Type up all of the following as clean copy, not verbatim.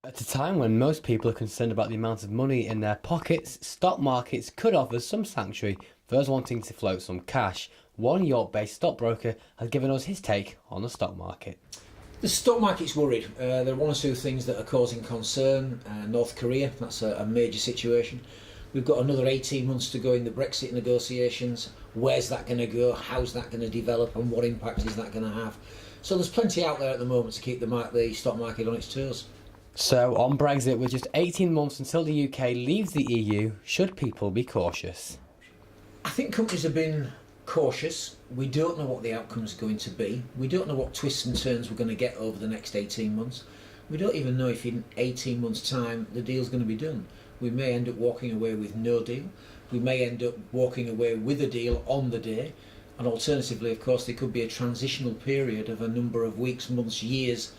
At a time when most people are concerned about the amount of money in their pockets, stock markets could offer some sanctuary for those wanting to float some cash. One York-based stockbroker has given us his take on the stock market. The stock market's worried. There are one or two things that are causing concern. North Korea, that's a major situation. We've got another 18 months to go in the Brexit negotiations. Where's that going to go? How's that going to develop? And what impact is that going to have? So there's plenty out there at the moment to keep the stock market on its toes. So, on Brexit, with just 18 months until the UK leaves the EU, should people be cautious? I think companies have been cautious. We don't know what the outcome's going to be. We don't know what twists and turns we're going to get over the next 18 months. We don't even know if in 18 months' time the deal's going to be done. We may end up walking away with no deal. We may end up walking away with a deal on the day. And alternatively, of course, there could be a transitional period of a number of weeks, months, years,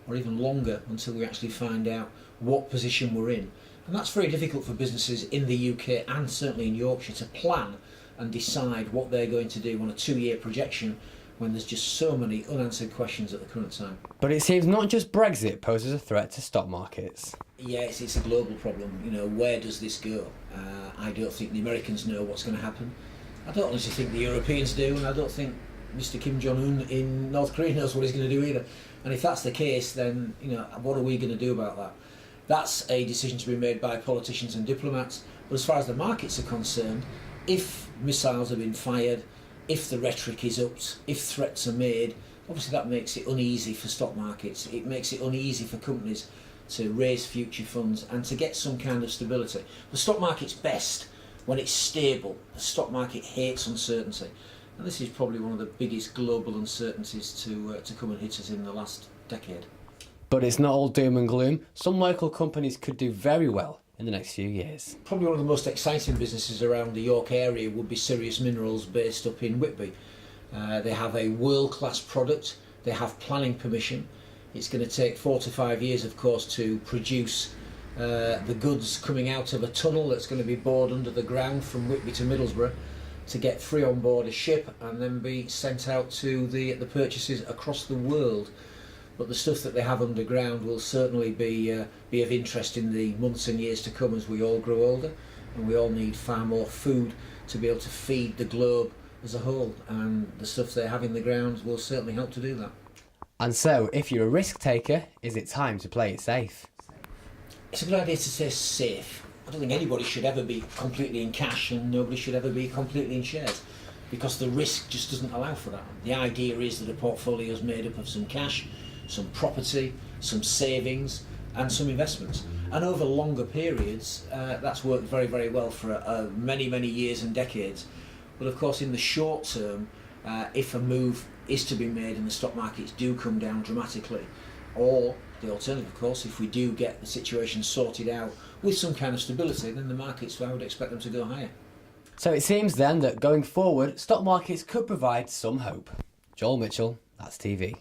or even longer until we actually find out what position we're in. And that's very difficult for businesses in the UK and certainly in Yorkshire to plan and decide what they're going to do on a 2-year projection when there's just so many unanswered questions at the current time. But it seems not just Brexit poses a threat to stock markets. Yes, it's a global problem. You know, where does this go? I don't think the Americans know what's going to happen. I don't honestly think the Europeans do, and I don't think Mr. Kim Jong-un in North Korea knows what he's going to do either. And if that's the case, then what are we going to do about that? That's a decision to be made by politicians and diplomats. But as far as the markets are concerned, if missiles have been fired, if the rhetoric is upped, if threats are made, obviously that makes it uneasy for stock markets. It makes it uneasy for companies to raise future funds and to get some kind of stability. The stock market's best when it's stable. The stock market hates uncertainty. And this is probably one of the biggest global uncertainties to come and hit us in the last decade. But it's not all doom and gloom. Some local companies could do very well in the next few years. Probably one of the most exciting businesses around the York area would be Sirius Minerals, based up in Whitby. They have a world-class product. They have planning permission. It's going to take 4 to 5 years, of course, to produce the goods coming out of a tunnel that's going to be bored under the ground from Whitby to Middlesbrough, to get free on board a ship and then be sent out to the purchasers across the world. But the stuff that they have underground will certainly be of interest in the months and years to come as we all grow older, and we all need far more food to be able to feed the globe as a whole, and the stuff they have in the ground will certainly help to do that. And so, if you're a risk taker, is it time to play it safe? It's a good idea to stay safe. I don't think anybody should ever be completely in cash, and nobody should ever be completely in shares, because the risk just doesn't allow for that. The idea is that a portfolio is made up of some cash, some property, some savings and some investments. And over longer periods, that's worked very, very well for many, many years and decades. But of course, in the short term, if a move is to be made and the stock markets do come down dramatically, or the alternative, of course, if we do get the situation sorted out with some kind of stability, then the markets, I would expect them to go higher. So it seems then that going forward, stock markets could provide some hope. Joel Mitchell, That's TV.